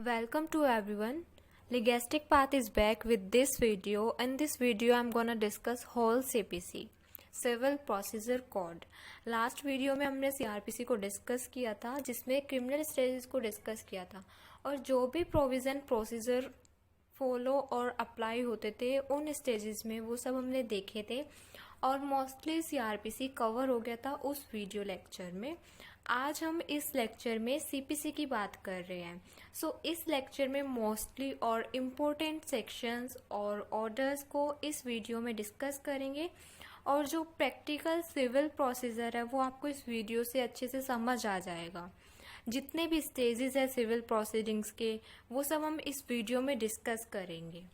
Welcome to everyone. Legastic Path is back with this video. In this video I'm gonna discuss whole CPC Civil Procedure Code. Last video में हमने CRPC को discuss किया था जिसमें criminal stages को discuss किया था और जो भी प्रोविज़न प्रोसीजर फॉलो और अप्लाई होते थे उन स्टेजेस में वो सब हमने देखे थे और मोस्टली CRPC कवर हो गया था उस वीडियो लेक्चर में। आज हम इस लेक्चर में CPC की बात कर रहे हैं। इस लेक्चर में मोस्टली और इम्पोर्टेंट सेक्शंस और ऑर्डर्स को इस वीडियो में डिस्कस करेंगे और जो प्रैक्टिकल सिविल प्रोसीजर है वो आपको इस वीडियो से अच्छे से समझ आ जाएगा। जितने भी स्टेजेस है सिविल प्रोसीडिंग्स के वो सब हम इस वीडियो में डिस्कस करेंगे।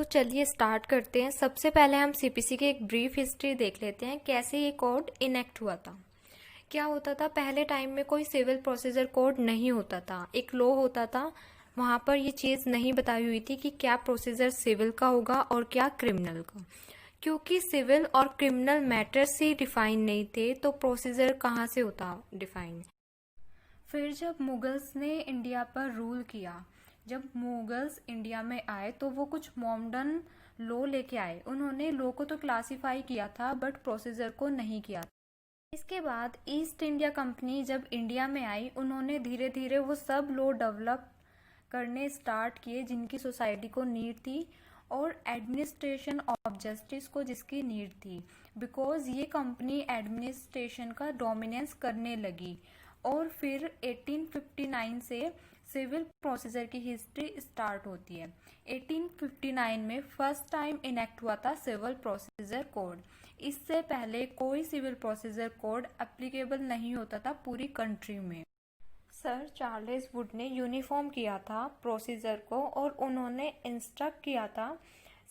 चलिए स्टार्ट करते हैं। सबसे पहले हम CPC की एक ब्रीफ हिस्ट्री देख लेते हैं, कैसे ये कोड इनेक्ट हुआ था। क्या होता था, पहले टाइम में कोई सिविल प्रोसीजर कोड नहीं होता था, एक लॉ होता था, वहाँ पर ये चीज़ नहीं बताई हुई थी कि क्या प्रोसीजर सिविल का होगा और क्या क्रिमिनल का। क्योंकि सिविल और क्रिमिनल मैटर्स ही डिफाइन नहीं थे तो प्रोसीजर कहाँ से होता डिफाइन। फिर जब मुगल्स ने इंडिया पर रूल किया, जब मुगल्स इंडिया में आए तो वो कुछ मॉडर्न लॉ लेके आए। उन्होंने लॉ को तो क्लासिफाई किया था बट प्रोसीजर को नहीं किया। इसके बाद ईस्ट इंडिया कंपनी जब इंडिया में आई, उन्होंने धीरे धीरे वो सब लॉ डेवलप करने स्टार्ट किए जिनकी सोसाइटी को नीड थी और एडमिनिस्ट्रेशन ऑफ जस्टिस को जिसकी नीड थी, बिकॉज ये कंपनी एडमिनिस्ट्रेशन का डोमिनेंस करने लगी। और फिर 1859 से सिविल प्रोसीजर की हिस्ट्री स्टार्ट होती है। 1859 में फर्स्ट टाइम इनेक्ट हुआ था सिविल प्रोसीजर कोड। इससे पहले कोई सिविल प्रोसीजर कोड एप्लीकेबल नहीं होता था पूरी कंट्री में। सर चार्ल्स वुड ने यूनिफॉर्म किया था प्रोसीजर को और उन्होंने इंस्ट्रक्ट किया था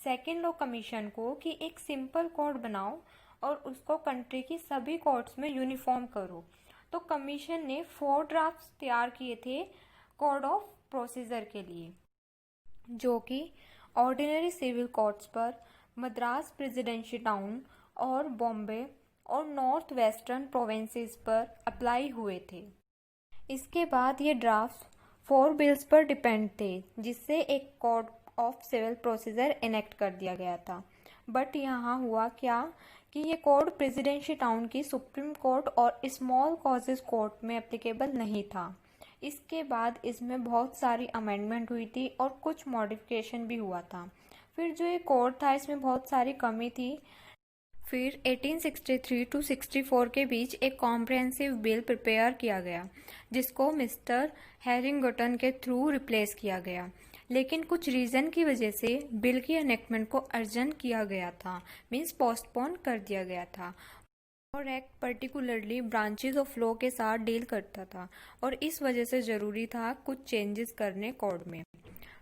सेकेंड लॉ कमीशन को कि एक सिंपल कोड बनाओ और उसको कंट्री की सभी कोर्ट्स में यूनिफॉर्म करो। तो कमीशन ने 4 ड्राफ्ट्स तैयार किए थे कोड ऑफ प्रोसीजर के लिए, जो कि ऑर्डिनरी सिविल कोर्ट्स पर मद्रास प्रेसिडेंसी टाउन और बॉम्बे और नॉर्थ वेस्टर्न प्रोविंसेस पर अप्लाई हुए थे। इसके बाद ये ड्राफ्ट 4 बिल्स पर डिपेंड थे जिससे एक code of civil procedure enact कर दिया गया था। बट यहाँ हुआ क्या कि ये कोड प्रेसिडेंसी टाउन की सुप्रीम कोर्ट और स्मॉल कॉजेस कोर्ट में एप्लीकेबल नहीं था। इसके बाद इसमें बहुत सारी अमेंडमेंट हुई थी और कुछ मॉडिफिकेशन भी हुआ था। फिर जो ये कोड था इसमें बहुत सारी कमी थी। फिर 1863 टू 64 के बीच एक कॉम्प्रिहेंसिव बिल प्रिपेयर किया गया जिसको मिस्टर हैरिंगटन के थ्रू रिप्लेस किया गया, लेकिन कुछ रीज़न की वजह से बिल की एनेक्टमेंट को अर्जेंट किया गया था, मींस पोस्टपोन कर दिया गया था। और act particularly branches of law के साथ डील करता था और इस वजह से ज़रूरी था कुछ चेंजेस करने कोड में।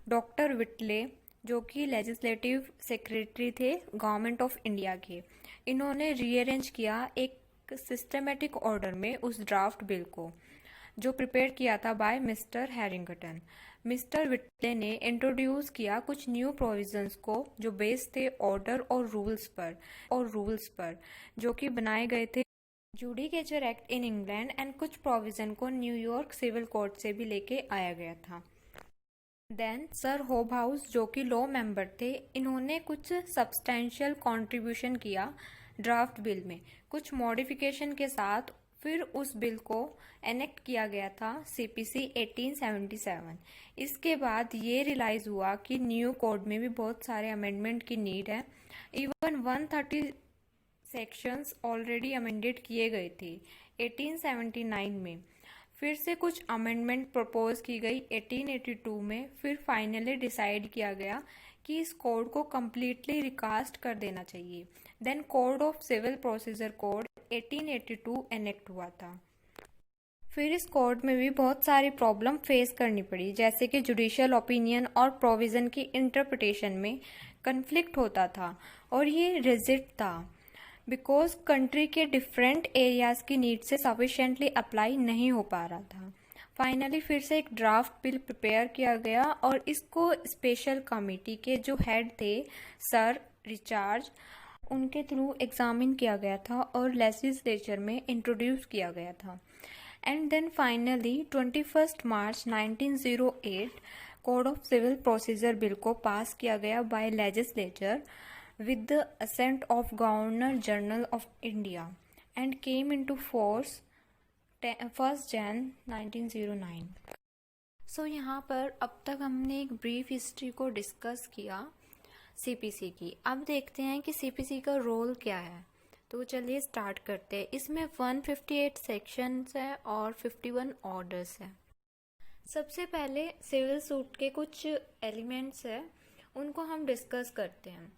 डॉक्टर विटले जो कि लेजिस्लेटिव सेक्रेटरी थे गवर्नमेंट ऑफ इंडिया के, इन्होंने रीअरेंज किया एक सिस्टमेटिक ऑर्डर में उस ड्राफ्ट बिल को जो प्रिपेयर किया था बाय मिस्टर हैरिंगटन। मिस्टर विटले ने इंट्रोड्यूस किया कुछ न्यू प्रोविजंस को जो बेस्ड थे ऑर्डर और रूल्स पर जो कि बनाए गए थे judicature act in England and कुछ प्रोविजन को न्यूयॉर्क सिविल कोर्ट से भी लेके आया गया था। देन सर होबहाउस जो कि लॉ मेंबर थे, इन्होंने कुछ सब्सटेंशियल कंट्रीब्यूशन किया ड्राफ्ट बिल में कुछ मॉडिफिकेशन के साथ। फिर उस बिल को एनेक्ट किया गया था CPC 1877। इसके बाद ये रियलाइज हुआ कि न्यू कोड में भी बहुत सारे अमेंडमेंट की नीड है। इवन 130 सेक्शंस ऑलरेडी अमेंडेड किए गए थे 1879 में। फिर से कुछ अमेंडमेंट प्रपोज की गई 1882 में। फिर फाइनली डिसाइड किया गया कि इस कोड को कम्प्लीटली रिकास्ट कर देना चाहिए। Then code of civil procedure code 1882 enact हुआ था। फिर इस कोड में भी बहुत सारी प्रॉब्लम फेस करनी पड़ी, जैसे कि जुडिशियल ओपिनियन और प्रोविजन की इंटरप्रिटेशन में कन्फ्लिक्ट होता था और ये रिजिड था बिकॉज कंट्री के डिफरेंट एरियाज की नीड से सफिशिएंटली अप्लाई नहीं हो पा रहा था। फाइनली फिर से एक ड्राफ्ट बिल प्रिपेयर किया गया और इसको स्पेशल कमेटी के जो हेड थे सर रिचार्ड, उनके थ्रू एग्जामिन किया गया था और लेजिस्लेचर में इंट्रोड्यूस किया गया था। And then finally 21st March 1908 code of civil procedure bill को पास किया गया by legislature with the assent of Governor General of India and came into force 1st Jan 1909. सो यहाँ पर अब तक हमने एक ब्रीफ हिस्ट्री को डिस्कस किया सीपीसी की. अब देखते हैं कि सीपीसी का रोल क्या है. तो चलिए स्टार्ट करते हैं. इसमें 158 सेक्शंस है और 51 ऑर्डर्स है. सबसे पहले सिविल सूट के कुछ एलिमेंट्स है, उनको हम डिस्कस करते हैं.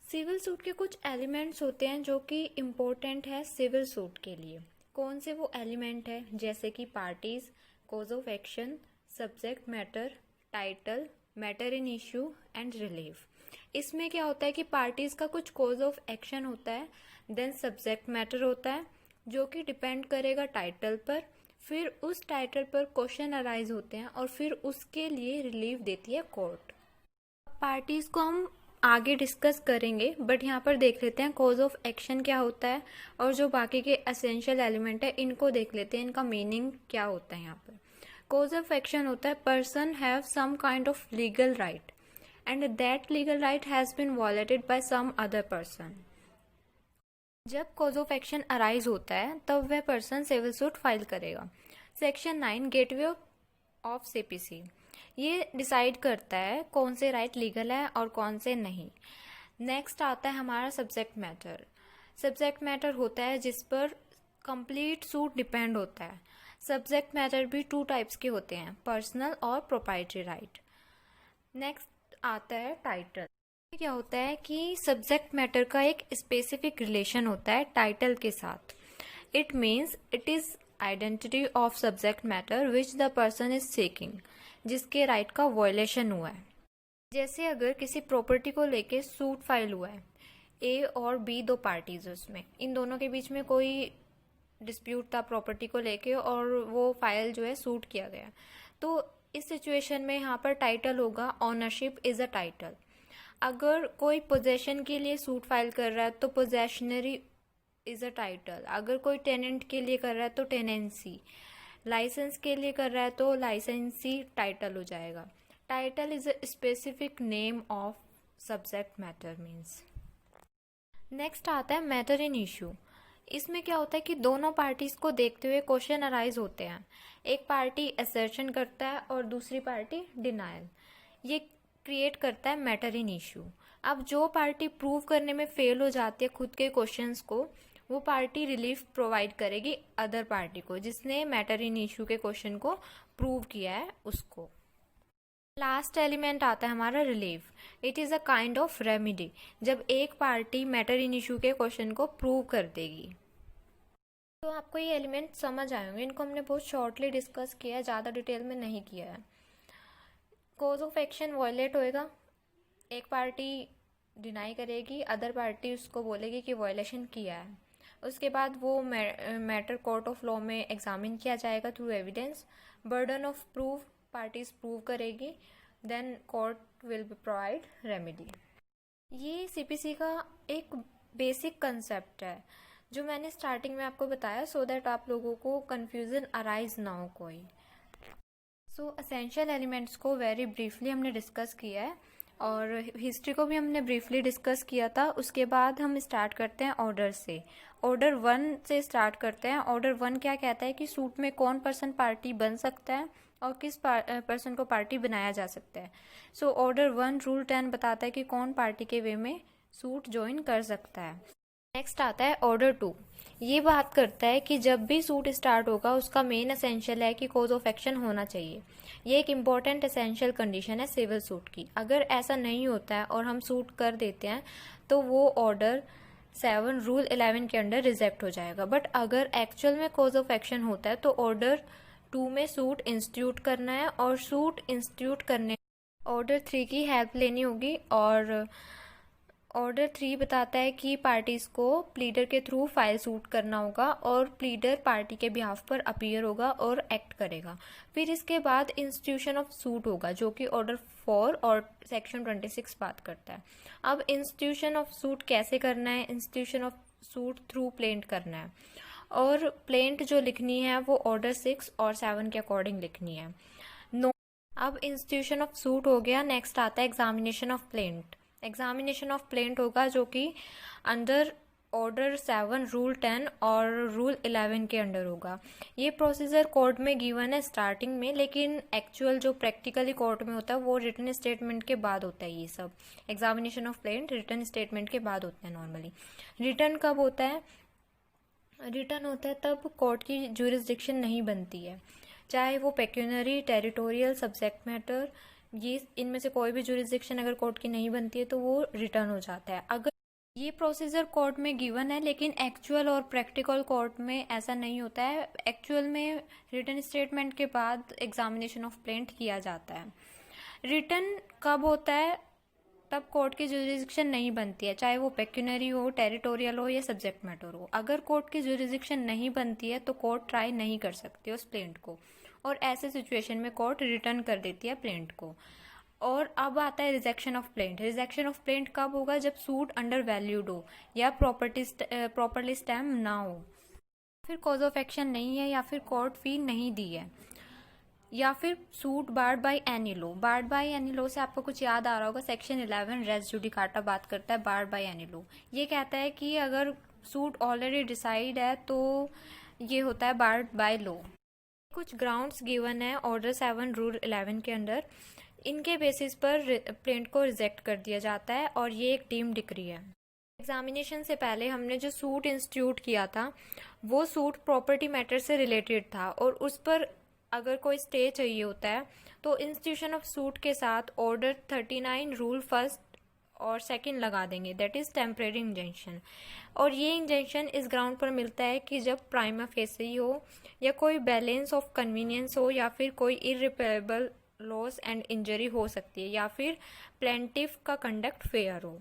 सिविल सूट के कुछ एलिमेंट्स होते हैं जो कि इम्पोर्टेंट है सिविल सूट के लिए. कौन से वो एलिमेंट है? जैसे कि parties, cause of action, subject matter, title, matter in issue and relief. इसमें क्या होता है कि पार्टीज का कुछ कोज ऑफ एक्शन होता है, देन सब्जेक्ट मैटर होता है जो कि डिपेंड करेगा टाइटल पर, फिर उस टाइटल पर क्वेश्चन अराइज होते हैं और फिर उसके लिए रिलीफ देती है कोर्ट. पार्टीज को हम आगे डिस्कस करेंगे, बट यहाँ पर देख लेते हैं कोज ऑफ एक्शन क्या होता है और जो बाकी के एसेंशियल एलिमेंट है इनको देख लेते हैं, इनका मीनिंग क्या होता है. यहाँ पर कोज ऑफ एक्शन होता है person have some kind of legal right and that legal right has been violated by some other person. जब कोज ऑफ एक्शन अराइज होता है तब वह पर्सन सिविल सूट फाइल करेगा. सेक्शन 9 गेटवे ऑफ सीपीसी ये decide करता है कौन से राइट लीगल है और कौन से नहीं. नेक्स्ट आता है हमारा सब्जेक्ट मैटर. सब्जेक्ट मैटर होता है जिस पर कंप्लीट सूट डिपेंड होता है. सब्जेक्ट मैटर भी 2 टाइप्स के होते हैं, पर्सनल और प्रोप्राइटरी राइट. नेक्स्ट आता है टाइटल. क्या होता है कि सब्जेक्ट मैटर का एक स्पेसिफिक रिलेशन होता है टाइटल के साथ. It means it is identity of subject matter which the person is seeking, जिसके राइट का वायलेशन हुआ है. जैसे अगर किसी प्रॉपर्टी को लेके सूट फाइल हुआ है, ए और बी 2 पार्टीज, उसमें इन दोनों के बीच में कोई डिस्प्यूट था प्रॉपर्टी को लेके और वो फाइल जो है सूट किया गया. तो इस सिचुएशन में यहाँ पर टाइटल होगा ओनरशिप इज अ टाइटल. अगर कोई पोजेशन के लिए सूट फाइल कर रहा है तो पोजेशनरी इज अ टाइटल. अगर कोई टेनेंट के लिए कर रहा है तो टेनेंसी. लाइसेंस के लिए कर रहा है तो लाइसेंसी टाइटल हो जाएगा. Title is a specific name of subject matter means. Next आता है मैटर इन इश्यू. इसमें क्या होता है कि दोनों पार्टीज को देखते हुए क्वेश्चन अराइज होते हैं. एक पार्टी असर्शन करता है और दूसरी पार्टी डिनायल. ये क्रिएट करता है मैटर इन इश्यू. अब जो पार्टी प्रूव करने में फेल हो जाती है खुद के क्वेश्चंस को, वो पार्टी रिलीफ प्रोवाइड करेगी अदर पार्टी को जिसने मैटर इन इश्यू के क्वेश्चन को प्रूव किया है उसको. लास्ट एलिमेंट आता है हमारा relief. It is a kind of remedy जब एक पार्टी मैटर इन इश्यू के क्वेश्चन को प्रूव कर देगी. तो आपको ये एलिमेंट समझ आए होंगे. इनको हमने बहुत शॉर्टली डिस्कस किया है, ज़्यादा डिटेल में नहीं किया है. कोज ऑफ एक्शन वायलेट होएगा, एक पार्टी डिनाई करेगी, अदर पार्टी उसको बोलेगी कि वायलेशन किया है. उसके बाद वो मैटर कोर्ट ऑफ लॉ में एग्जामिन किया जाएगा through evidence. Burden of proof parties prove करेगी, then court will provide remedy. ये सीपीसी का एक बेसिक कंसेप्ट है जो मैंने स्टार्टिंग में आपको बताया सो दैट आप लोगों को कंफ्यूजन अराइज ना हो कोई. सो एसेंशियल एलिमेंट्स को वेरी ब्रीफली हमने डिस्कस किया है और हिस्ट्री को भी हमने ब्रीफली डिस्कस किया था. उसके बाद हम स्टार्ट करते हैं ऑर्डर से. ऑर्डर 1 से स्टार्ट करते हैं. ऑर्डर 1 क्या कहता है कि सूट में कौन पर्सन पार्टी बन सकता है और किस पर्सन को पार्टी बनाया जा सकता है. सो ऑर्डर 1 रूल 10 बताता है कि कौन पार्टी के वे में सूट ज्वाइन कर सकता है. नेक्स्ट आता है ऑर्डर 2. ये बात करता है कि जब भी सूट स्टार्ट होगा उसका मेन एसेंशियल है कि कोज ऑफ एक्शन होना चाहिए. ये एक इम्पॉर्टेंट एसेंशियल कंडीशन है सिविल सूट की. अगर ऐसा नहीं होता है और हम सूट कर देते हैं तो वो ऑर्डर 7 रूल 11 के अंडर रिजेक्ट हो जाएगा. बट अगर एक्चुअल में कोज ऑफ एक्शन होता है तो ऑर्डर 2 में सूट इंस्टीट्यूट करना है और सूट इंस्टीट्यूट करने ऑर्डर 3 की हेल्प लेनी होगी. और ऑर्डर 3 बताता है कि पार्टीज को प्लीडर के थ्रू फाइल सूट करना होगा और प्लीडर पार्टी के बिहाफ पर अपीयर होगा और एक्ट करेगा. फिर इसके बाद इंस्टीट्यूशन ऑफ सूट होगा जो कि ऑर्डर 4 और सेक्शन 26 बात करता है. अब इंस्टीट्यूशन ऑफ सूट कैसे करना है? Institution of suit through plaint करना है. और प्लेंट जो लिखनी है वो ऑर्डर 6 और 7 के अकॉर्डिंग लिखनी है। नो अब इंस्टीट्यूशन ऑफ सूट हो गया। नेक्स्ट आता है examination of plaint. Examination of plaint होगा जो कि अंडर ऑर्डर 7, रूल 10 और रूल 11 के अंडर होगा। ये प्रोसीजर कोर्ट में गिवन है स्टार्टिंग में, लेकिन एक्चुअल जो प्रैक्टिकली कोर्ट में होता है वो रिटन स्टेटमेंट के बाद होता है। ये सब examination of plaint written statement के बाद होता है नॉर्मली। रिटन कब होता है? रिटन होता है तब कोर्ट की ज्यूरिसडिक्शन नहीं बनती है, चाहे वो पेक्यूनरी, टेरिटोरियल, सब्जेक्ट मैटर, ये इनमें से कोई भी ज्यूरिसडिक्शन अगर कोर्ट की नहीं बनती है तो वो रिटर्न हो जाता है। अगर ये प्रोसीजर कोर्ट में गिवन है, लेकिन एक्चुअल और प्रैक्टिकल कोर्ट में ऐसा नहीं होता है। एक्चुअल में रिटन स्टेटमेंट के बाद एग्जामिनेशन ऑफ प्लेंट किया जाता है। रिटन कब होता है? तब कोर्ट की ज्यूरिसडिक्शन नहीं बनती है, चाहे वो पेक्यूनरी हो, टेरिटोरियल हो या सब्जेक्ट मैटर हो। अगर कोर्ट की ज्यूरिसडिक्शन नहीं बनती है तो कोर्ट ट्राई नहीं कर सकती उस प्लेंट को, और ऐसे सिचुएशन में कोर्ट रिटर्न कर देती है प्लेंट को। और अब आता है rejection of plaint. Rejection of plaint कब होगा? जब सूट अंडर वैल्यूड हो या प्रॉपरली स्टैम्प ना हो, फिर कॉज ऑफ एक्शन नहीं है, या फिर कोर्ट फी नहीं दी है, या फिर suit barred by any law. Barred by any law से आपको कुछ याद आ रहा होगा, सेक्शन 11 रेस जुडिकाटा बात करता है बार्ड बाय एनी लॉ। ये कहता है कि अगर सूट ऑलरेडी डिसाइड है तो ये होता है बार्ड बाय लॉ। कुछ ग्राउंड्स गिवन है ऑर्डर 7 रूल 11 के अंडर, इनके बेसिस पर प्लेंट को रिजेक्ट कर दिया जाता है, और ये एक डीम्ड डिक्री है। एग्जामिनेशन से पहले हमने जो सूट इंस्टीट्यूट किया था वो सूट प्रॉपर्टी मैटर से रिलेटेड था, और उस पर अगर कोई स्टे चाहिए होता है तो इंस्टीट्यूशन ऑफ सूट के साथ ऑर्डर 39 रूल 1 और 2 लगा देंगे, दैट इज टेम्परेरी इंजंक्शन। और ये इंजंक्शन इस ग्राउंड पर मिलता है कि जब प्राइमा फेसी हो, या कोई बैलेंस ऑफ कन्वीनियंस हो, या फिर कोई इररिपेरेबल लॉस एंड इंजरी हो सकती है, या फिर प्लेंटिफ का कंडक्ट फेयर हो।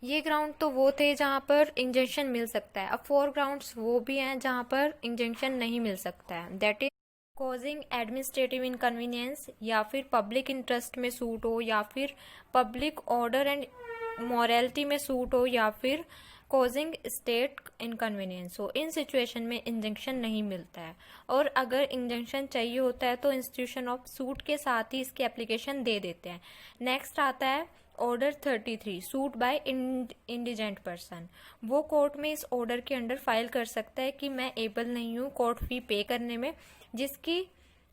ये ग्राउंड तो वो थे जहाँ पर इंजंक्शन मिल सकता है। अब 4 ग्राउंड्स वो भी हैं जहाँ पर इंजंक्शन नहीं मिल सकता है, that is causing administrative inconvenience, या फिर पब्लिक इंटरेस्ट में सूट हो, या फिर पब्लिक ऑर्डर एंड मॉरलिटी में सूट हो, या फिर कॉजिंग स्टेट इनकन्वीनियंस हो। इन सिचुएशन में इंजंक्शन नहीं मिलता है, और अगर इंजंक्शन चाहिए होता है तो इंस्टीट्यूशन ऑफ सूट के साथ ही इसकी एप्लीकेशन दे देते हैं। नेक्स्ट आता है order 33 suit by indigent person. वो कोर्ट में इस ऑर्डर के अंडर फाइल कर सकता है कि मैं एबल नहीं हूँ कोर्ट फी पे करने में, जिसकी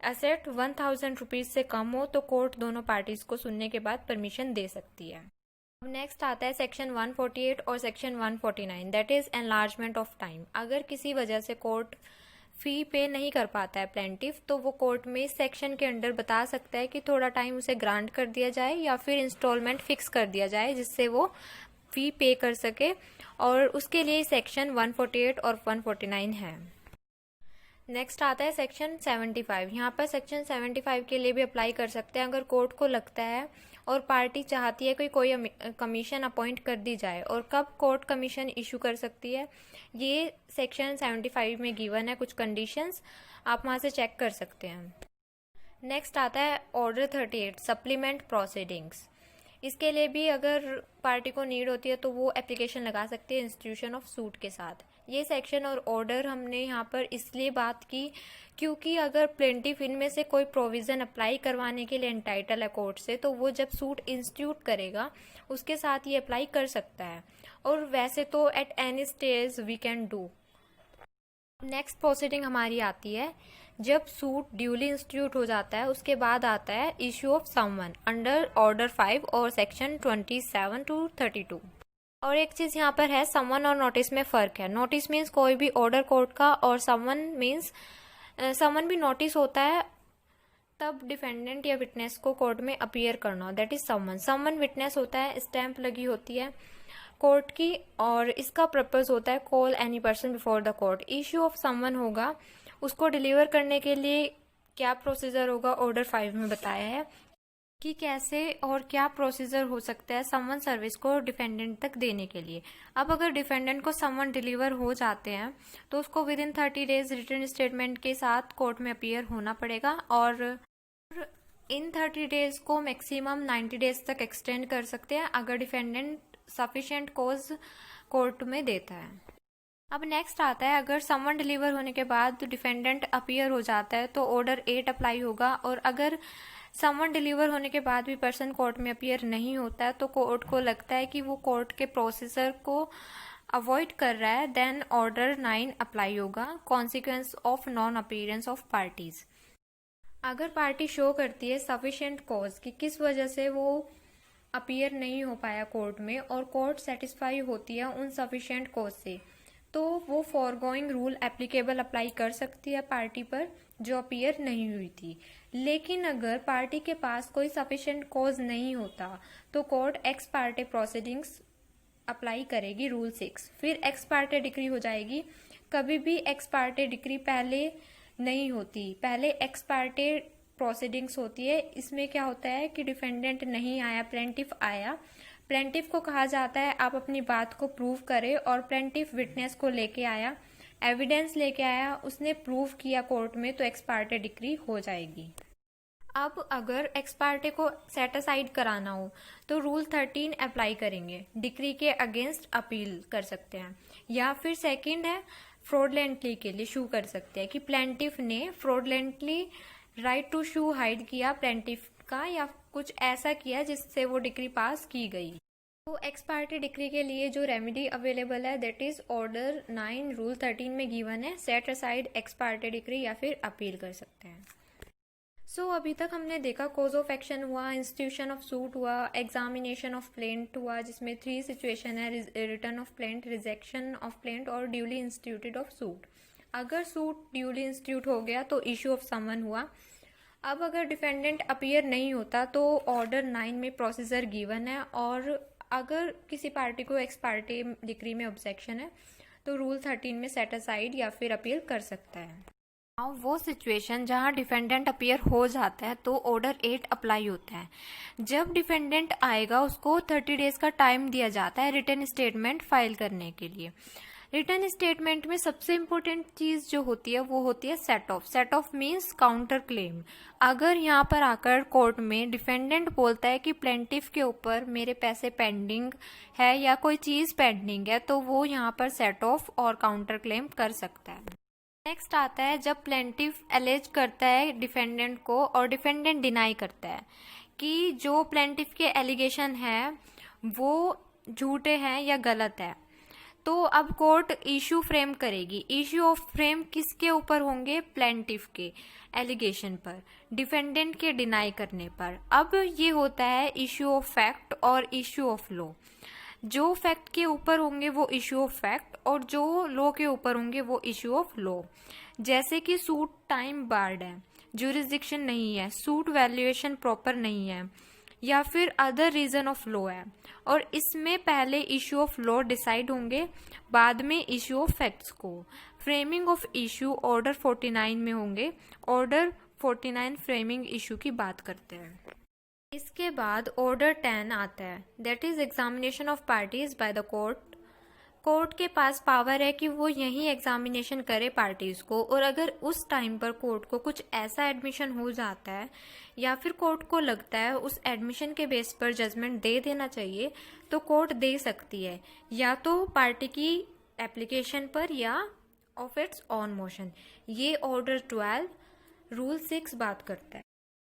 एसेट 1000 रुपीज से कम हो, तो कोर्ट दोनों पार्टीज को सुनने के बाद परमिशन दे सकती है। अब नेक्स्ट आता है सेक्शन 148 और section 149, that is enlargement of time. अगर किसी वजह से कोर्ट फी पे नहीं कर पाता है प्लेंटिफ, तो वो कोर्ट में इस सेक्शन के अंडर बता सकता है कि थोड़ा टाइम उसे ग्रांट कर दिया जाए, या फिर इंस्टॉलमेंट फिक्स कर दिया जाए जिससे वो फी पे कर सके, और उसके लिए सेक्शन 148 और 149 है। नेक्स्ट आता है सेक्शन 75। यहाँ पर सेक्शन 75 के लिए भी अप्लाई कर सकते हैं अगर कोर्ट को लगता है और पार्टी चाहती है कि कोई कमीशन अपॉइंट कर दी जाए। और कब कोर्ट कमीशन इशू कर सकती है, ये सेक्शन 75 में गिवन है कुछ कंडीशंस, आप वहाँ से चेक कर सकते हैं। नेक्स्ट आता है ऑर्डर 38 सप्लीमेंट प्रोसीडिंग्स। इसके लिए भी अगर पार्टी को नीड होती है तो वो एप्लीकेशन लगा सकती है इंस्टीट्यूशन ऑफ सूट के साथ। ये सेक्शन और ऑर्डर हमने यहाँ पर इसलिए बात की क्योंकि अगर प्लेंटिफ इनमें से कोई प्रोविजन अप्लाई करवाने के लिए एंटाइटल है कोर्ट से, तो वो जब सूट इंस्टीट्यूट करेगा उसके साथ ये अप्लाई कर सकता है, और वैसे तो at any stage we can do. Next proceeding हमारी आती है जब सूट ड्यूली इंस्टीट्यूट हो जाता है, उसके बाद आता है issue of someone under order 5 और सेक्शन 27 to 32। और एक चीज यहाँ पर है, समवन और नोटिस में फर्क है। नोटिस मीन्स कोई भी ऑर्डर कोर्ट का, और समवन मीन्स समवन भी नोटिस होता है तब डिफेंडेंट या विटनेस को कोर्ट में अपीयर करना, that is someone. Someone witness होता है, स्टैंप लगी होती है कोर्ट की, और इसका पर्पस होता है call any person before the court. Issue of someone होगा, उसको डिलीवर करने के लिए क्या प्रोसीजर होगा ऑर्डर 5 में बताया है कि कैसे और क्या प्रोसीजर हो सकता है समवन सर्विस को डिफेंडेंट तक देने के लिए। अब अगर डिफेंडेंट को समवन डिलीवर हो जाते हैं तो उसको with in 30 days return statement के साथ कोर्ट में अपीयर होना पड़ेगा, और इन 30 डेज को मैक्सिमम 90 डेज तक एक्सटेंड कर सकते हैं अगर डिफेंडेंट सफिशिएंट कॉज कोर्ट में देता है। अब नेक्स्ट आता है, अगर समन डिलीवर होने के बाद डिफेंडेंट अपीयर हो जाता है तो ऑर्डर 8 अप्लाई होगा, और अगर समन डिलीवर होने के बाद भी पर्सन कोर्ट में अपीयर नहीं होता है तो कोर्ट को लगता है कि वो कोर्ट के प्रोसीजर को अवॉइड कर रहा है, देन ऑर्डर 9 अप्लाई होगा, consequence of non appearance of parties. अगर पार्टी शो करती है सफिशिएंट कॉज कि किस वजह से वो अपीयर नहीं हो पाया कोर्ट में, और कोर्ट सेटिस्फाई होती है उन सफिशिएंट कॉज से, तो वो फॉरगोइंग रूल एप्लीकेबल अप्लाई कर सकती है पार्टी पर जो अपीयर नहीं हुई थी। लेकिन अगर पार्टी के पास कोई सफिशिएंट कॉज नहीं होता तो court x Partey proceedings apply करेगी, रूल 6। फिर एक्स पार्टे डिक्री हो जाएगी। कभी भी एक्स पार्टे डिक्री पहले नहीं होती, पहले एक्स पार्टे प्रोसीडिंग्स होती है। इसमें क्या होता है कि डिफेंडेंट नहीं आया, प्लेंटिफ आया, प्लेंटिफ को कहा जाता है आप अपनी बात को प्रूव करें, और प्लेंटिफ विटनेस को लेके आया, एविडेंस लेके आया, उसने प्रूव किया कोर्ट में, तो एक्स पार्टे डिक्री हो जाएगी। अब अगर एक्स पार्टे को सेट असाइड कराना हो तो रूल 13 अप्लाई करेंगे, डिक्री के अगेंस्ट अपील कर सकते हैं। या फिर सेकंड है, फ्रॉडलेंटली के लिए शू कर सकते हैं कि प्लेंटिफ ने fraudulently right to sue hide किया प्लेंटिफ का, या कुछ ऐसा किया जिससे वो डिक्री पास की गई। तो एक्स पार्टी डिक्री के लिए जो रेमेडी अवेलेबल है दैट इज ऑर्डर 9 रूल 13 में गिवन है, set aside x party decree या फिर अपील कर सकते हैं। सो अभी तक हमने देखा कॉज ऑफ एक्शन हुआ, इंस्टीट्यूशन ऑफ सूट हुआ, एग्जामिनेशन ऑफ प्लेंट हुआ जिसमें 3 सिचुएशन है, return of plaint, rejection of plaint और ड्यूली इंस्टीट्यूटेड ऑफ सूट। अगर सूट ड्यूली इंस्टीट्यूट हो गया तो इशू ऑफ समन हुआ। अब अगर डिफेंडेंट अपीयर नहीं होता तो ऑर्डर 9 में प्रोसीजर गिवन है, और अगर किसी पार्टी को एक्स पार्टी डिक्री में ऑब्जेक्शन है तो रूल 13 में सेट असाइड या फिर अपील कर सकता है। वो सिचुएशन जहां डिफेंडेंट अपीयर हो जाता है तो ऑर्डर 8 अप्लाई होता है। जब डिफेंडेंट आएगा उसको 30 डेज का टाइम दिया जाता है रिटर्न स्टेटमेंट फाइल करने के लिए। रिटर्न स्टेटमेंट में सबसे इम्पोर्टेंट चीज जो होती है वो होती है set of. Set of means counter claim. अगर यहाँ पर आकर कोर्ट में डिफेंडेंट बोलता है कि प्लेंटिफ के ऊपर मेरे पैसे पेंडिंग है या कोई चीज पेंडिंग है तो वो यहाँ पर सेट ऑफ और काउंटर क्लेम कर सकता है। नेक्स्ट आता है जब प्लेंटिफ एलेज करता है डिफेंडेंट को और डिफेंडेंट डिनाई करता है कि जो प्लेंटिफ के एलिगेशन है वो झूठे हैं या गलत है, तो अब कोर्ट इशू फ्रेम करेगी। इशू ऑफ फ्रेम किसके ऊपर होंगे? प्लेंटिफ के एलिगेशन पर, डिफेंडेंट के डिनाई करने पर। अब ये होता है इशू ऑफ फैक्ट और इशू ऑफ लॉ। जो फैक्ट के ऊपर होंगे वो इशू ऑफ फैक्ट और जो लॉ के ऊपर होंगे वो इशू ऑफ लॉ। जैसे कि सूट टाइम बार्ड है, ज्यूरिसडिक्शन नहीं है, सूट वैल्यूएशन प्रॉपर नहीं है, या फिर अदर रीजन ऑफ लॉ है, और इसमें पहले इशू ऑफ लॉ डिसाइड होंगे, बाद में इशू ऑफ फैक्ट्स को। फ्रेमिंग ऑफ इशू ऑर्डर 49 में होंगे। ऑर्डर 49 फ्रेमिंग इशू की बात करते हैं। इसके बाद ऑर्डर 10 आता है, that is examination of parties by the court. Court के पास पावर है कि वो यही एग्जामिनेशन करे पार्टीज को, और अगर उस टाइम पर कोर्ट को कुछ ऐसा एडमिशन हो जाता है या फिर कोर्ट को लगता है उस एडमिशन के बेस पर जजमेंट दे देना चाहिए तो कोर्ट दे सकती है, या तो पार्टी की एप्लीकेशन पर या ऑफ इट्स ऑन मोशन। ये ऑर्डर 12 रूल 6 बात करता है।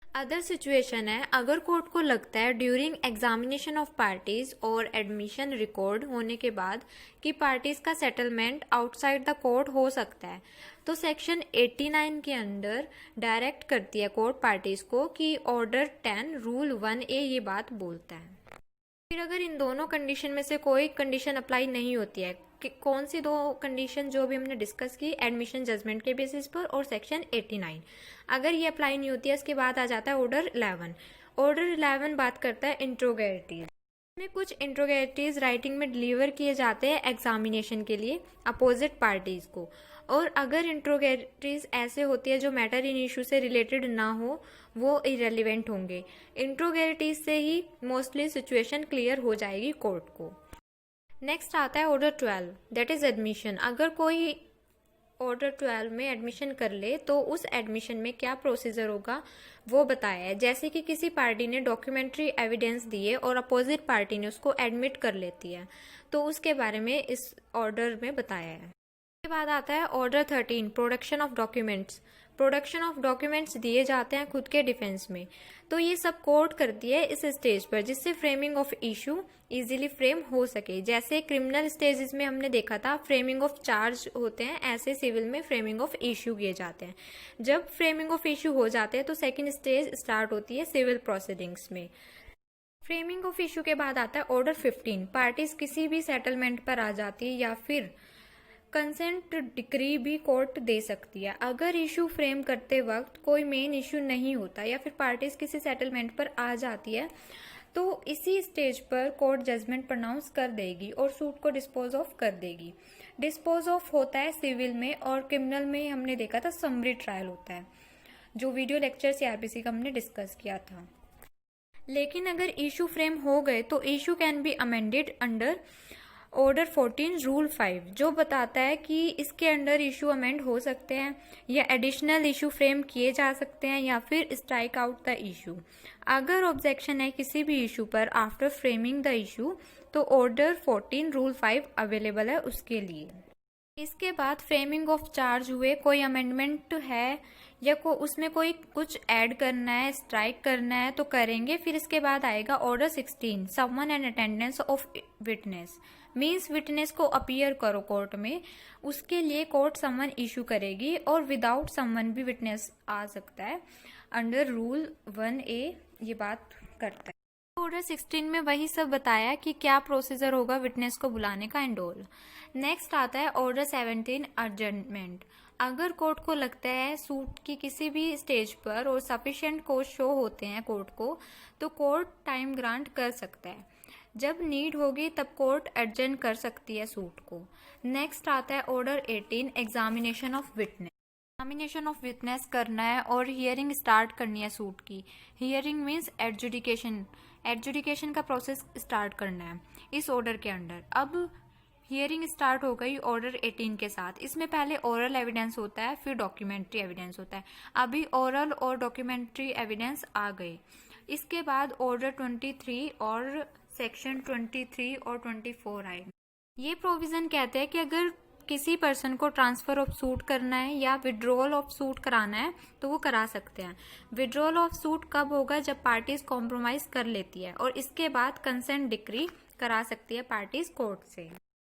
अदर सिचुएशन है, अगर कोर्ट को लगता है ड्यूरिंग एग्जामिनेशन ऑफ पार्टीज और एडमिशन रिकॉर्ड होने के बाद कि पार्टीज का सेटलमेंट आउटसाइड द कोर्ट हो सकता है, तो सेक्शन 89 के अंडर डायरेक्ट करती है कोर्ट पार्टीज को कि ऑर्डर 10 रूल 1A ये बात बोलता है। फिर अगर इन दोनों कंडीशन में से कोई कंडीशन अप्लाई नहीं होती है, कि कौन सी दो कंडीशन जो भी हमने डिस्कस की, एडमिशन जजमेंट के बेसिस पर और सेक्शन 89, अगर ये अप्लाई नहीं होती है इसके बाद आ जाता है ऑर्डर 11। ऑर्डर 11 बात करता है इंट्रोगेटिव में कुछ इंट्रोगेटिव राइटिंग में डिलीवर किए जाते हैं एग्जामिनेशन के लिए अपोजिट पार्टीज को, और अगर इंट्रोगेटिव ऐसे होती है जो मैटर इन इशू से रिलेटेड ना हो वो इरेलीवेंट होंगे। इंट्रोगेटिव से ही मोस्टली सिचुएशन क्लियर हो जाएगी कोर्ट को। नेक्स्ट आता है ऑर्डर 12, दैट इज एडमिशन। अगर कोई ऑर्डर 12 में एडमिशन कर ले तो उस एडमिशन में क्या प्रोसीजर होगा वो बताया है। जैसे कि किसी पार्टी ने डॉक्यूमेंट्री एविडेंस दिए और अपोजिट पार्टी ने उसको एडमिट कर लेती है, तो उसके बारे में इस ऑर्डर में बताया है। के बाद आता है order 13, production of documents. Production of documents दिए जाते हैं खुद के डिफेंस में, तो ये सब कोर्ट करती है इस स्टेज पर, जिससे framing of issue easily frame हो सके। जैसे क्रिमिनल स्टेजेस में हमने देखा था फ्रेमिंग ऑफ चार्ज होते हैं, ऐसे सिविल में फ्रेमिंग ऑफ इशू किए जाते हैं। जब फ्रेमिंग ऑफ इशू हो जाते हैं तो सेकेंड स्टेज स्टार्ट होती है सिविल प्रोसीडिंग्स में। फ्रेमिंग ऑफ इशू के बाद आता है ऑर्डर 15, पार्टीज किसी भी सेटलमेंट पर आ जाती है या फिर कंसेंट डिक्री भी कोर्ट दे सकती है। अगर इशू फ्रेम करते वक्त कोई मेन इशू नहीं होता या फिर पार्टीज किसी सेटलमेंट पर आ जाती है तो इसी स्टेज पर कोर्ट जजमेंट प्रोनाउंस कर देगी और सूट को डिस्पोज ऑफ कर देगी। डिस्पोज ऑफ होता है सिविल में, और क्रिमिनल में हमने देखा था समरी ट्रायल होता है, जो वीडियो लेक्चर सीआरपीसी का हमने डिस्कस किया था। लेकिन अगर इशू फ्रेम हो गए तो issue can be amended under order 14 rule 5, जो बताता है कि इसके अंडर इशू अमेंड हो सकते हैं या एडिशनल इशू फ्रेम किए जा सकते हैं या फिर स्ट्राइक आउट द इशू। अगर ऑब्जेक्शन है किसी भी इशू पर आफ्टर फ्रेमिंग द इशू तो ऑर्डर 14 रूल 5 अवेलेबल है उसके लिए। इसके बाद फ्रेमिंग ऑफ चार्ज हुए, कोई अमेंडमेंट है या उसमें कोई कुछ ऐड करना है, स्ट्राइक करना है तो करेंगे। फिर इसके बाद आएगा order 16, someone and attendance of witness, means witness को अपीयर करो कोर्ट में, उसके लिए कोर्ट समवन इशू करेगी और विदाउट समवन भी विटनेस आ सकता है, अंडर रूल 1A ये बात करता है। ऑर्डर 16 में वही सब बताया कि क्या प्रोसीजर होगा विटनेस को बुलाने का एंड ऑल। नेक्स्ट आता है ऑर्डर 17, अर्जेंटमेंट। अगर कोर्ट को लगता है सूट की किसी भी स्टेज पर और सफिशिएंट कोज शो होते हैं कोर्ट को, तो कोर्ट टाइम ग्रांट कर सकता है। जब नीड होगी तब कोर्ट एडजर्न कर सकती है सूट को। नेक्स्ट आता है order 18, examination of witness. Examination of witness करना है और हियरिंग स्टार्ट करनी है सूट की। हियरिंग मीन्स एडजुडिकेशन, एडजुडिकेशन का प्रोसेस स्टार्ट करना है इस ऑर्डर के अंडर। अब हियरिंग स्टार्ट हो गई ऑर्डर 18 के साथ। इसमें पहले ओरल एविडेंस होता है, फिर डॉक्यूमेंट्री एविडेंस होता है। अभी ओरल और डॉक्यूमेंट्री एविडेंस आ गए। इसके बाद ऑर्डर 23 और सेक्शन 23 और 24 आए। ये प्रोविजन कहते हैं कि अगर किसी पर्सन को ट्रांसफर ऑफ सूट करना है या विड्रॉल ऑफ सूट कराना है तो वो करा सकते हैं। विड्रॉल ऑफ सूट कब होगा? जब पार्टीज कॉम्प्रोमाइज कर लेती है, और इसके बाद कंसेंट डिक्री करा सकती है पार्टीज कोर्ट से।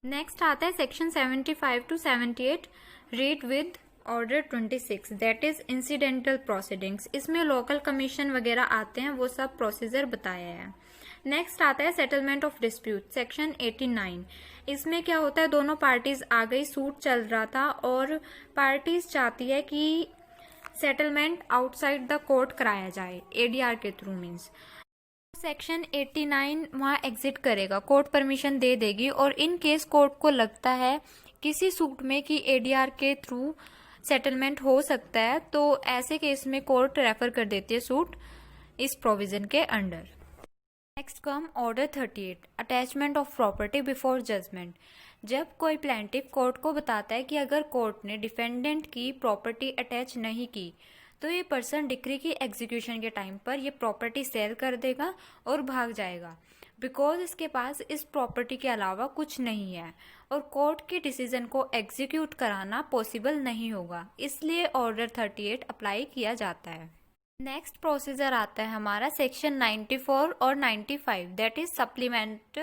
नेक्स्ट आता है section 75 to 78, read with order 26, that is incidental proceedings. इसमें लोकल कमीशन वगैरह आते हैं, वो सब प्रोसीजर बताया है। नेक्स्ट आता है सेटलमेंट ऑफ डिस्प्यूट, सेक्शन 89। इसमें क्या होता है, दोनों पार्टीज आ गई, सूट चल रहा था और पार्टीज चाहती है कि सेटलमेंट आउटसाइड द कोर्ट कराया जाए एडीआर के थ्रू, मीन्स सेक्शन 89 वहाँ एग्जिट करेगा, कोर्ट परमिशन दे देगी। और इन केस कोर्ट को लगता है किसी सूट में कि एडीआर के थ्रू सेटलमेंट हो सकता है तो ऐसे केस में कोर्ट रेफर कर देती है सूट इस प्रोविजन के under. Next come order 38, attachment of property before judgement. जब कोई प्लेंटिफ कोर्ट को बताता है कि अगर कोर्ट ने डिफेंडेंट की प्रॉपर्टी अटैच नहीं की तो ये पर्सन डिक्री की एग्जीक्यूशन के टाइम पर ये प्रॉपर्टी सेल कर देगा और भाग जाएगा, बिकॉज इसके पास इस प्रॉपर्टी के अलावा कुछ नहीं है और कोर्ट के डिसीजन को एग्जीक्यूट कराना पॉसिबल नहीं होगा, इसलिए ऑर्डर 38 अप्लाई किया जाता है। नेक्स्ट प्रोसीजर आता है हमारा सेक्शन 94 और 95, दैट इज सप्लीमेंट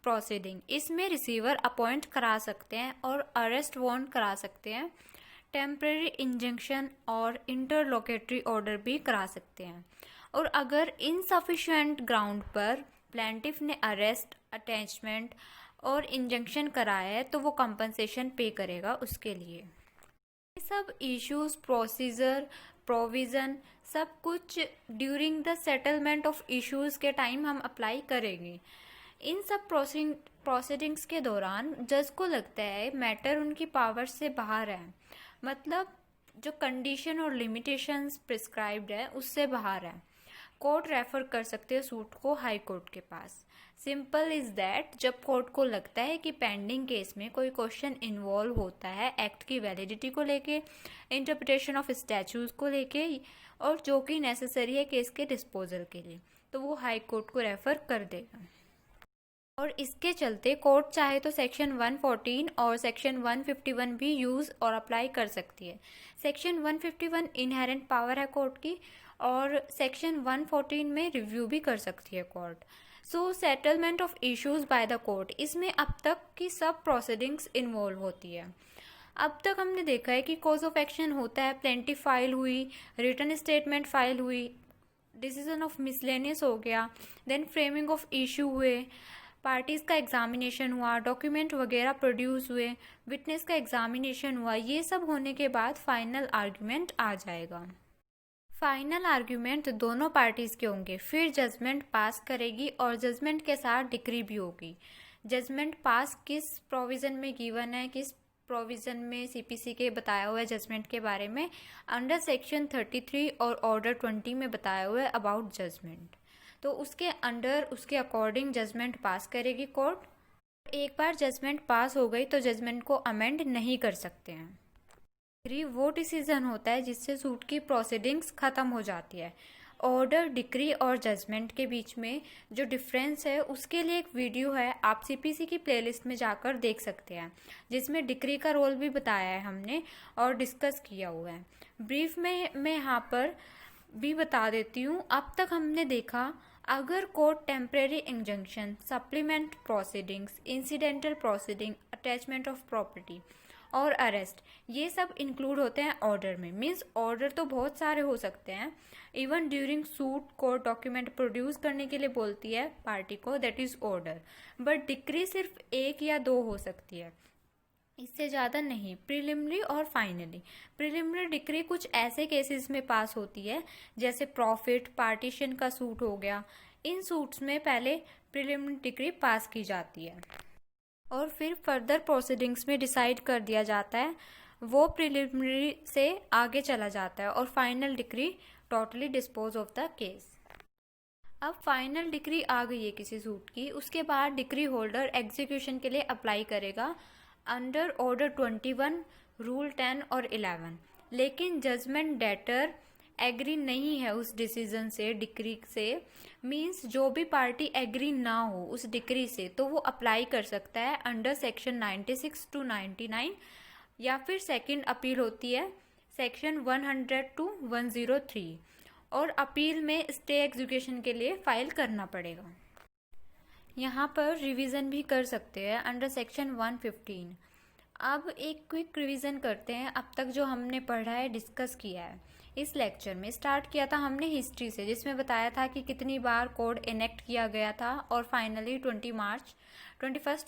प्रोसीडिंग। इसमें रिसीवर अपॉइंट करा सकते हैं और अरेस्ट वारंट करा सकते हैं, टेम्परेरी इंजंक्शन और इंटरलोकेटरी ऑर्डर भी करा सकते हैं। और अगर इनसफिशिएंट ग्राउंड पर प्लेंटिफ ने अरेस्ट, अटैचमेंट और इंजंक्शन कराया है तो वो कंपनसेशन पे करेगा उसके लिए। ये सब इश्यूज, प्रोसीजर, प्रोविज़न सब कुछ during the settlement of issues के टाइम हम अप्लाई करेंगे। इन सब प्रोसीडिंग्स के दौरान जज को लगता है मैटर उनकी पावर से बाहर है, मतलब जो कंडीशन और लिमिटेशंस प्रिस्क्राइब्ड है उससे बाहर है, कोर्ट रेफर कर सकते हैं सूट को हाई कोर्ट के पास। सिंपल इज दैट जब कोर्ट को लगता है कि पेंडिंग केस में कोई क्वेश्चन इन्वॉल्व होता है एक्ट की वैलिडिटी को लेके, इंटरप्रिटेशन ऑफ स्टैच्यूज को लेके, और जो कि नेसेसरी है केस के डिस्पोजल के लिए, तो वो हाई कोर्ट को रेफर कर देगा। और इसके चलते कोर्ट चाहे तो सेक्शन 114 और सेक्शन 151 भी यूज़ और अप्लाई कर सकती है। सेक्शन 151 इनहेरेंट पावर है कोर्ट की, और सेक्शन 114 में रिव्यू भी कर सकती है court. So settlement of issues by the court, इसमें अब तक की सब प्रोसीडिंग्स इन्वॉल्व होती है। अब तक हमने देखा है कि कॉज ऑफ एक्शन होता है, प्लेंटिफ फाइल हुई, रिटन स्टेटमेंट फाइल हुई, डिसीजन ऑफ मिसलेनियस हो गया, देन फ्रेमिंग ऑफ इशू हुए, पार्टीज का एग्जामिनेशन हुआ, डॉक्यूमेंट वगैरह प्रोड्यूस हुए, विटनेस का एग्जामिनेशन हुआ। ये सब होने के बाद फाइनल आर्ग्यूमेंट आ जाएगा। फाइनल आर्ग्यूमेंट दोनों पार्टीज के होंगे, फिर जजमेंट पास करेगी और जजमेंट के साथ डिक्री भी होगी। जजमेंट पास किस प्रोविजन में गिवन है, किस प्रोविजन में सीपीसी के बताया हुआ है जजमेंट के बारे में, अंडर सेक्शन 33 और ऑर्डर 20 में बताया हुआ है अबाउट जजमेंट। तो उसके अंडर उसके अकॉर्डिंग जजमेंट पास करेगी कोर्ट। एक बार जजमेंट पास हो गई तो जजमेंट को अमेंड नहीं कर सकते हैं। डिक्री वो डिसीजन होता है जिससे सूट की प्रोसीडिंग्स खत्म हो जाती है। ऑर्डर, डिक्री और जजमेंट के बीच में जो डिफरेंस है उसके लिए एक वीडियो है, आप सीपीसी की प्लेलिस्ट में जाकर देख सकते हैं, जिसमें डिक्री का रोल भी बताया है हमने और डिस्कस किया हुआ है। ब्रीफ में मैं यहाँ पर भी बता देती हूँ। अब तक हमने देखा अगर court temporary injunction, supplement proceedings, incidental proceeding, attachment of property और अरेस्ट, ये सब इंक्लूड होते हैं ऑर्डर में। मीन्स ऑर्डर तो बहुत सारे हो सकते हैं। Even during suit court document produce करने के लिए बोलती है पार्टी को, that is order. But decree सिर्फ 1 या 2 हो सकती है, इससे ज़्यादा नहीं। प्रिलिमिनरी और फाइनली। प्रिलिमिनरी डिक्री कुछ ऐसे केसेस में पास होती है जैसे प्रॉफिट, पार्टीशन का सूट हो गया। इन सूट्स में पहले प्रिलिमिनरी डिक्री पास की जाती है और फिर फर्दर प्रोसीडिंग्स में डिसाइड कर दिया जाता है, वो प्रिलिमिनरी से आगे चला जाता है और final decree totally dispose of the case. अब फाइनल डिक्री आ गई है किसी सूट की, उसके बाद डिक्री होल्डर एग्जीक्यूशन के लिए अप्लाई करेगा अंडर ऑर्डर 21, रूल 10 और 11। लेकिन जजमेंट डेटर एग्री नहीं है उस डिसीजन से, डिक्री से, मींस जो भी पार्टी एग्री ना हो उस डिक्री से, तो वो अप्लाई कर सकता है अंडर सेक्शन 96 टू 99, या फिर सेकंड अपील होती है सेक्शन 100 टू 103, और अपील में स्टे एग्जीक्यूशन के लिए फाइल करना पड़ेगा। यहाँ पर रिवीजन भी कर सकते हैं अंडर सेक्शन 115। अब एक क्विक रिवीजन करते हैं अब तक जो हमने पढ़ा है, डिस्कस किया है। इस लेक्चर में स्टार्ट किया था हमने हिस्ट्री से, जिसमें बताया था कि कितनी बार कोड इनेक्ट किया गया था और फाइनली 21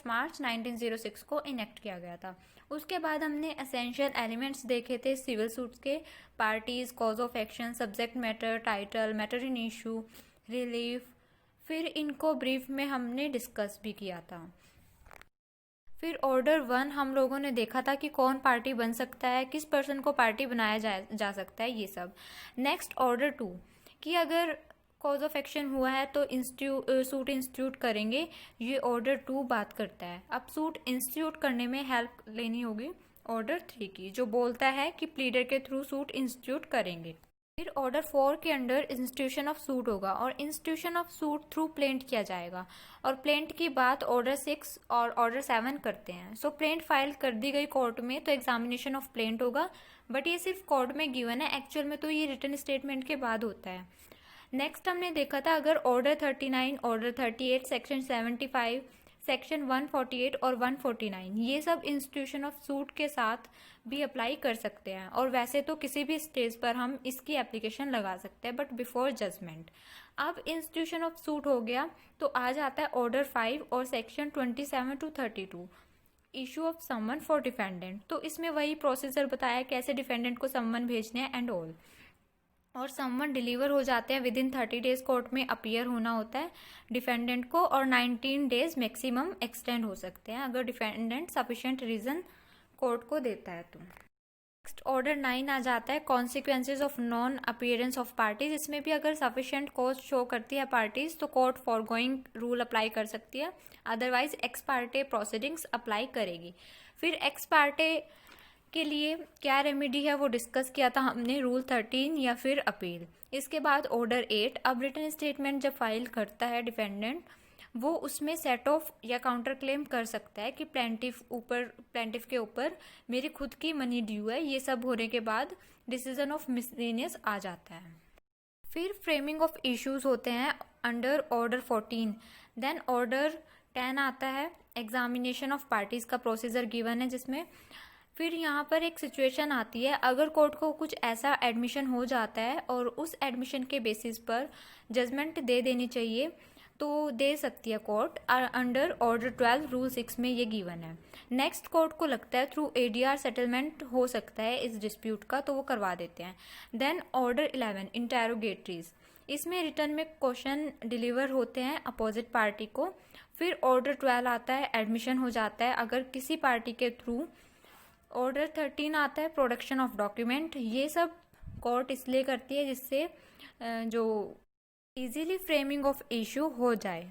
मार्च 1906 को इनेक्ट किया गया था। उसके बाद हमने एसेंशियल एलिमेंट्स देखे थे सिविल सूट्स के, parties, cause of action, subject matter, title, matter in issue, relief. फिर इनको ब्रीफ में हमने डिस्कस भी किया था। फिर ऑर्डर 1 हम लोगों ने देखा था कि कौन पार्टी बन सकता है, किस पर्सन को पार्टी बनाया जा सकता है, ये सब। नेक्स्ट ऑर्डर 2 कि अगर कॉज ऑफ एक्शन हुआ है तो सूट इंस्टीट्यूट करेंगे, ये ऑर्डर 2 बात करता है। अब सूट इंस्टीट्यूट करने में हेल्प लेनी होगी ऑर्डर 3 की, जो बोलता है कि प्लीडर के थ्रू सूट इंस्टीट्यूट करेंगे। फिर ऑर्डर 4 के अंडर इंस्टीट्यूशन ऑफ सूट होगा और institution of suit through plaint किया जाएगा, और प्लेंट की बात ऑर्डर 6 और ऑर्डर 7 करते हैं। सो प्लेंट फाइल कर दी गई कोर्ट में तो एग्जामिनेशन ऑफ प्लेंट होगा, बट ये सिर्फ कोर्ट में गिवन है, एक्चुअल में तो ये रिटन स्टेटमेंट के बाद होता है। नेक्स्ट हमने देखा था अगर ऑर्डर 39, ऑर्डर 38, सेक्शन 75, सेक्शन 148 और 149, ये सब इंस्टीट्यूशन ऑफ सूट के साथ भी अप्लाई कर सकते हैं, और वैसे तो किसी भी स्टेज पर हम इसकी एप्लीकेशन लगा सकते हैं, बट बिफोर जजमेंट। अब इंस्टीट्यूशन ऑफ सूट हो गया तो आ जाता है ऑर्डर 5 और section 27 to 32, issue of summon for defendant. तो इसमें वही प्रोसीजर बताया कैसे डिफेंडेंट को समन भेजने हैं एंड ऑल, और समवन डिलीवर हो जाते हैं विद इन 30 डेज कोर्ट में अपीयर होना होता है डिफेंडेंट को, और 19 डेज मैक्सिमम एक्सटेंड हो सकते हैं अगर डिफेंडेंट सफिशिएंट रीजन कोर्ट को देता है तो। नेक्स्ट ऑर्डर 9 आ जाता है consequences of non appearance of parties. इसमें भी अगर सफिशिएंट कॉज शो करती है पार्टीज तो कोर्ट फॉरगोइंग रूल अप्लाई कर सकती है, otherwise x Partey proceedings apply करेगी। फिर एक्स पार्टे के लिए क्या रेमेडी है वो डिस्कस किया था हमने, रूल 13 या फिर अपील। इसके बाद ऑर्डर 8, अब रिटन स्टेटमेंट जब फाइल करता है डिफेंडेंट वो उसमें सेट ऑफ या काउंटर क्लेम कर सकता है कि प्लेंटिफ के ऊपर मेरी खुद की मनी ड्यू है। ये सब होने के बाद डिसीजन ऑफ मिसलेनियस आ जाता है। फिर फ्रेमिंग ऑफ इश्यूज होते हैं अंडर ऑर्डर 14। देन ऑर्डर 10 आता है, एग्जामिनेशन ऑफ पार्टीज का प्रोसीजर गिवन है जिसमें फिर यहाँ पर एक सिचुएशन आती है, अगर कोर्ट को कुछ ऐसा एडमिशन हो जाता है और उस एडमिशन के बेसिस पर जजमेंट दे देनी चाहिए तो दे सकती है कोर्ट। अंडर ऑर्डर 12 रूल 6 में ये गिवन है। नेक्स्ट कोर्ट को लगता है थ्रू एडीआर सेटलमेंट हो सकता है इस डिस्प्यूट का, तो वो करवा देते हैं। देन ऑर्डर 11 इंटेरोगेटरीज, इसमें रिटर्न में क्वेश्चन डिलीवर होते हैं अपोजिट पार्टी को। फिर ऑर्डर 12 आता है, एडमिशन हो जाता है अगर किसी पार्टी के थ्रू। ऑर्डर 13 आता है, प्रोडक्शन ऑफ डॉक्यूमेंट। ये सब कोर्ट इसलिए करती है जिससे जो इजीली फ्रेमिंग ऑफ इशू हो जाए।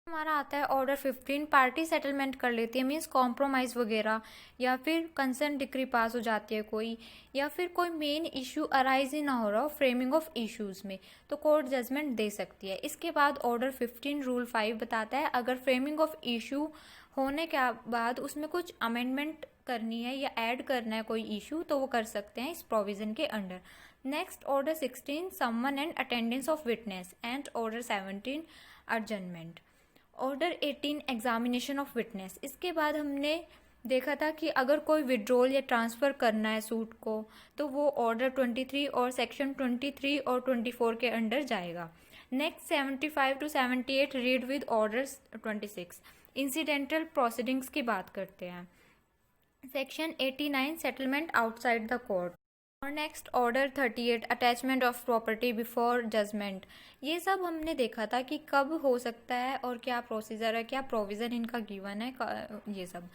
हमारा आता है ऑर्डर 15, पार्टी सेटलमेंट कर लेती है, मीन्स कॉम्प्रोमाइज़ वगैरह, या फिर कंसेंट डिक्री पास हो जाती है कोई, या फिर कोई मेन इशू अराइज ही ना हो रहा हो फ्रेमिंग ऑफ इश्यूज में, तो कोर्ट जजमेंट दे सकती है। इसके बाद ऑर्डर 15 रूल 5 बताता है अगर फ्रेमिंग ऑफ इशू होने के बाद उसमें कुछ अमेंडमेंट करनी है या ऐड करना है कोई इशू, तो वो कर सकते हैं इस प्रोविजन के under. Next order 16 someone and attendance of witness and order 17 adjournment. Order 18 examination of witness. इसके बाद हमने देखा था कि अगर कोई विड्रॉल या ट्रांसफ़र करना है सूट को तो वो ऑर्डर 23 और सेक्शन 23 और 24 के अंडर जाएगा। Next 75 to 78 read with order 26 incidental proceedings की बात करते हैं। Section 89 settlement outside the court. और next order 38 attachment of property before judgment. ये सब हमने देखा था कि कब हो सकता है और क्या प्रोसीजर है, क्या प्रोविज़न इनका गिवन है, ये सब।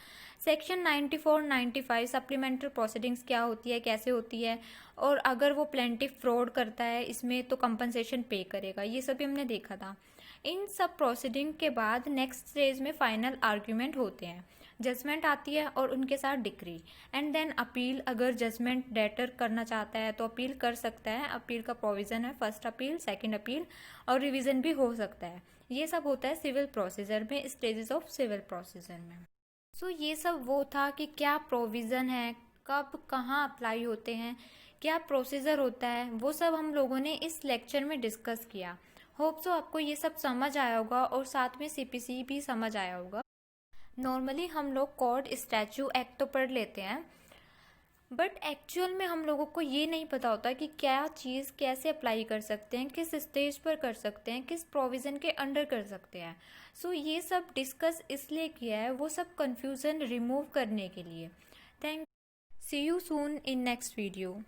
सेक्शन 94 95 सप्लीमेंट्री प्रोसीडिंग्स क्या होती है, कैसे होती है, और अगर वो प्लेंटिफ फ्रॉड करता है इसमें तो कंपनसेशन पे करेगा, ये सब भी हमने देखा था। इन सब प्रोसीडिंग के बाद नेक्स्ट स्टेज में फाइनल आर्ग्यूमेंट होते हैं, जजमेंट आती है और उनके साथ डिक्री एंड देन अपील। अगर जजमेंट डेटर करना चाहता है तो अपील कर सकता है, अपील का प्रोविज़न है, फर्स्ट अपील, सेकंड अपील, और रिवीजन भी हो सकता है। ये सब होता है सिविल प्रोसीजर में, स्टेजेस ऑफ सिविल प्रोसीजर में। सो ये सब वो था कि क्या प्रोविज़न है, कब कहाँ अप्लाई होते हैं, क्या प्रोसीजर होता है, वो सब हम लोगों ने इस लेक्चर में डिस्कस किया। होप सो आपको ये सब समझ आया होगा और साथ में सीपीसी भी समझ आया होगा। नॉर्मली हम लोग कोड, स्टैचू, एक्ट तो पढ़ लेते हैं, बट एक्चुअल में हम लोगों को ये नहीं पता होता कि क्या चीज़ कैसे अप्लाई कर सकते हैं, किस स्टेज पर कर सकते हैं, किस प्रोविज़न के अंडर कर सकते हैं। सो ये सब डिस्कस इसलिए किया है, वो सब कन्फ्यूज़न रिमूव करने के लिए। Thank see you soon in next video.